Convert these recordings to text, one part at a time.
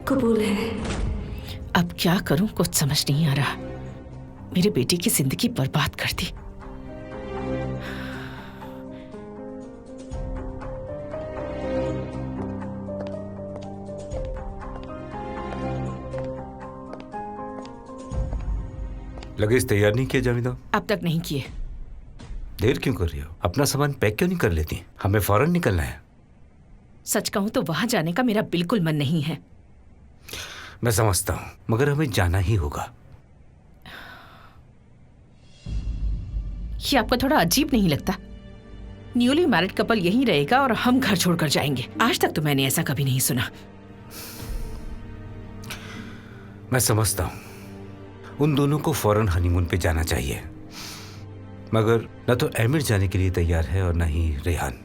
कबूल है। अब क्या करूं कुछ समझ नहीं आ रहा। मेरे बेटे की जिंदगी बर्बाद कर दी। लगेज तैयार नहीं किया जावेदा? अब तक नहीं किए। देर क्यों कर रही हो? अपना सामान पैक क्यों नहीं कर लेती? हमें फौरन निकलना है। सच कहूं तो वहां जाने का मेरा बिल्कुल मन नहीं है। मैं समझता हूं, मगर हमें जाना ही होगा। ये आपको थोड़ा अजीब नहीं लगता? न्यूली मैरिड कपल यहीं रहेगा और हम घर छोड़कर जाएंगे। आज तक तो मैंने ऐसा कभी नहीं सुना। मैं समझता हूं, उन दोनों को फौरन हनीमून पे जाना चाहिए, मगर न तो आमिर जाने के लिए तैयार है और न ही रेहान।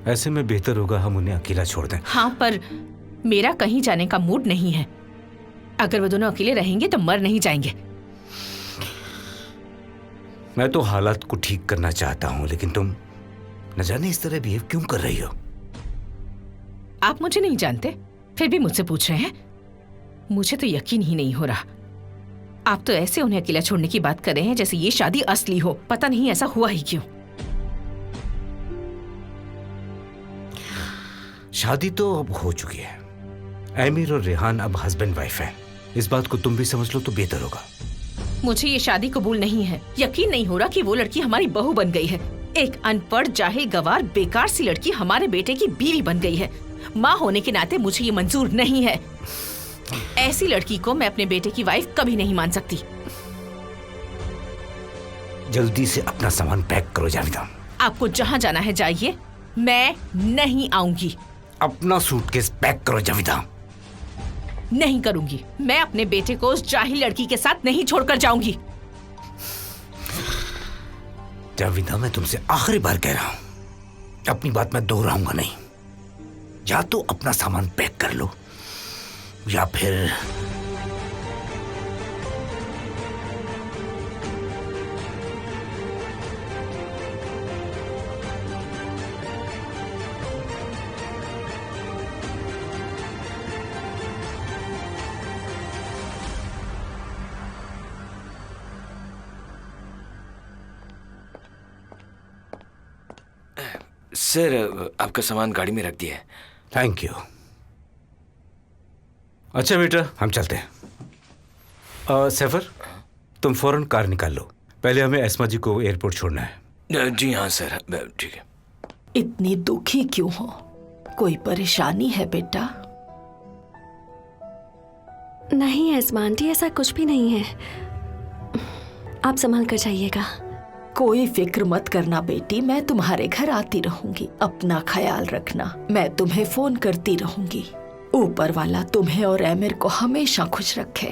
ऐसे में बेहतर होगा हम उन्हें अकेला छोड़ दें। हाँ, पर मेरा कहीं जाने का मूड नहीं है। अगर वो दोनों अकेले रहेंगे तो मर नहीं जाएंगे। मैं तो हालात को ठीक करना चाहता हूं, लेकिन तुम न जाने इस तरह बिहेव क्यों कर रही हो। आप मुझे नहीं जानते, फिर भी मुझसे पूछ रहे हैं। मुझे तो यकीन ही नहीं हो रहा। आप तो ऐसे उन्हें अकेला छोड़ने की बात कर रहे हैं जैसे ये शादी असली हो। पता नहीं ऐसा हुआ ही क्यों। शादी तो अब हो चुकी है। आमिर और रेहान अब हस्बैंड वाइफ हैं। इस बात को तुम भी समझ लो तो बेहतर होगा। मुझे ये शादी कबूल नहीं है। यकीन नहीं हो रहा कि वो लड़की हमारी बहू बन गई है। एक अनपढ़, जाहिल, गवार, बेकार सी लड़की हमारे बेटे की बीवी बन गई है। माँ होने के नाते मुझे ये मंजूर नहीं है। ऐसी लड़की को मैं अपने बेटे की वाइफ कभी नहीं मान सकती। जल्दी से अपना सामान पैक करो जावेदा। आपको जहाँ जाना है जाइए, मैं नहीं आऊंगी। अपना सूटकेस पैक करो जावेदा। नहीं करूंगी। मैं अपने बेटे को उस जाहिल लड़की के साथ नहीं छोड़कर जाऊंगी। जावेदा, मैं तुमसे आखिरी बार कह रहा हूं, अपनी बात मैं दोहराऊंगा नहीं। या तो अपना सामान पैक कर लो या फिर सर, आपका सामान गाड़ी में रख दिया है। Thank you. अच्छा बेटा, हम चलते हैं। सैफर, तुम फौरन कार निकाल लो। पहले हमें एस्मा जी को एयरपोर्ट छोड़ना है। जी हाँ सर, ठीक है। इतनी दुखी क्यों हो? कोई परेशानी है बेटा? नहीं एस्मा आंटी, ऐसा कुछ भी नहीं है। आप संभाल कर जाइएगा। कोई फिक्र मत करना बेटी, मैं तुम्हारे घर आती रहूंगी। अपना ख्याल रखना। मैं तुम्हें फोन करती रहूंगी। ऊपर वाला तुम्हें और आमिर को हमेशा खुश रखे।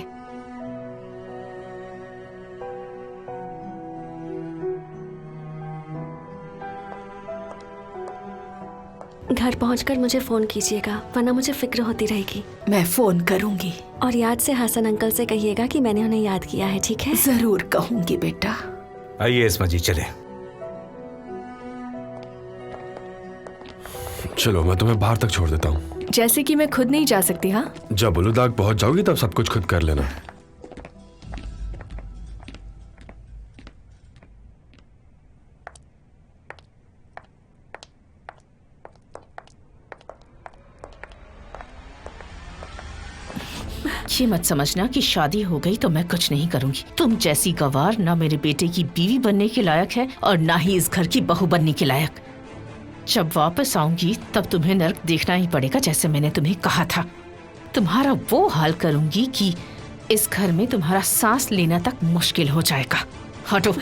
घर पहुंचकर मुझे फोन कीजिएगा, वरना मुझे फिक्र होती रहेगी। मैं फोन करूंगी। और याद से हसन अंकल से कहिएगा कि मैंने उन्हें याद किया है, ठीक है? जरूर कहूंगी बेटा। आइए एस्मा जी, चले। चलो, मैं तुम्हें बाहर तक छोड़ देता हूँ। जैसे कि मैं खुद नहीं जा सकती। हाँ, जब उलूदाग पहुंच जाओगी तब सब कुछ खुद कर लेना। ये मत समझना कि शादी हो गई तो मैं कुछ नहीं करूंगी। तुम जैसी गवार ना मेरे बेटे की बीवी बनने के लायक है और ना ही इस घर की बहू बनने के लायक। जब वापस आऊंगी तब तुम्हें नर्क देखना ही पड़ेगा, जैसे मैंने तुम्हें कहा था। तुम्हारा वो हाल करूंगी कि इस घर में तुम्हारा सांस लेना तक मुश्किल हो जाएगा। हटो।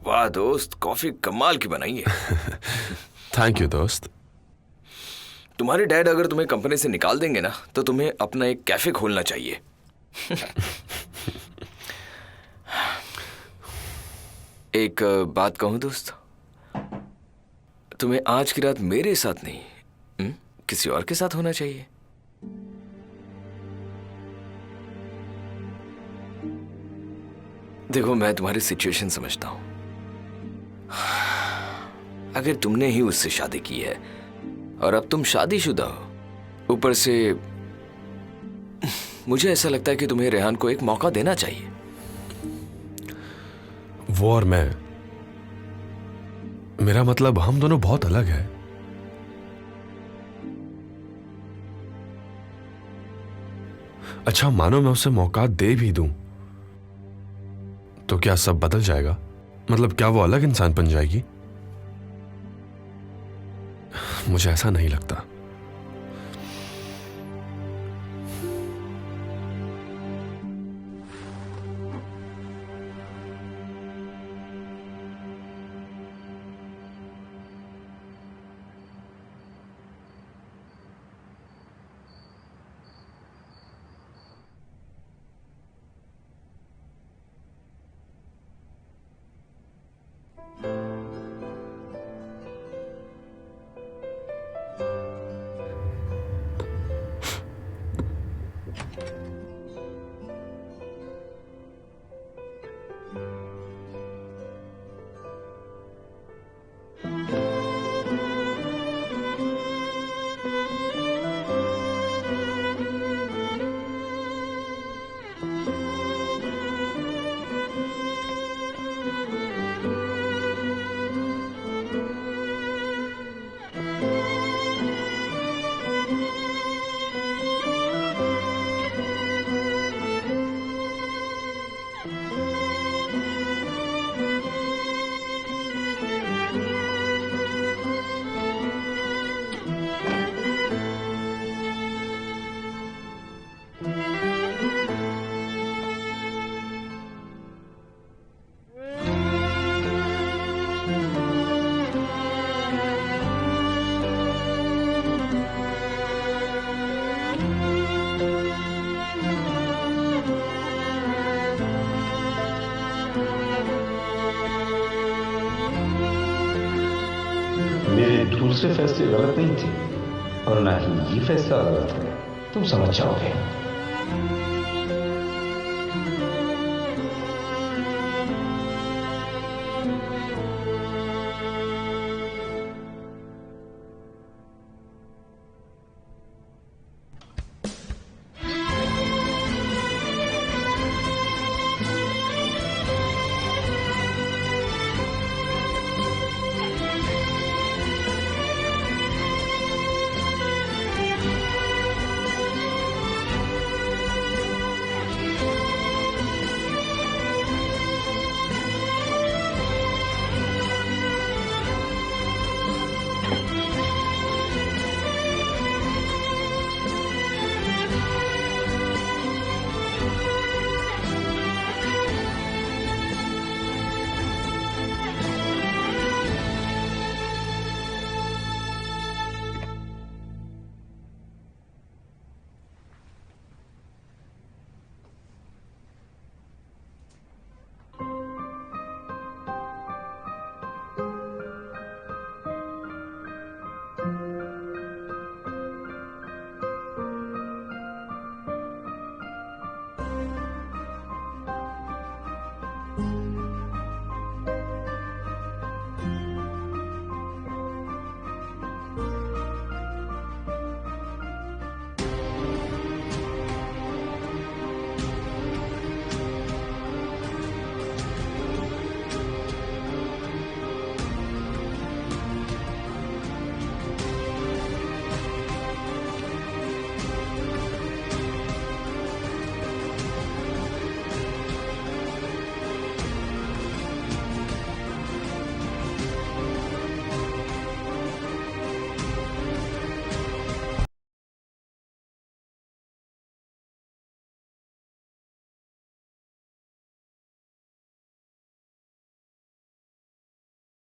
वाह दोस्त, कॉफी कमाल की बनाई है। थैंक यू दोस्त। तुम्हारे डैड अगर तुम्हें कंपनी से निकाल देंगे ना, तो तुम्हें अपना एक कैफे खोलना चाहिए। एक बात कहूं दोस्त, तुम्हें आज की रात मेरे साथ नहीं, किसी और के साथ होना चाहिए। देखो, मैं तुम्हारी सिचुएशन समझता हूं। अगर तुमने ही उससे शादी की है और अब तुम शादीशुदा हो, ऊपर से मुझे ऐसा लगता है कि तुम्हें रेहान को एक मौका देना चाहिए। वो और मैं, मेरा मतलब हम दोनों बहुत अलग है। अच्छा मानो मैं उसे मौका दे भी दूं तो क्या सब बदल जाएगा? मतलब क्या वो अलग इंसान बन जाएगी? मुझे ऐसा नहीं लगता। मेरे दूसरे फैसले गलत नहीं थे और ना ही ये फैसला गलत है, तुम समझ जाओगे।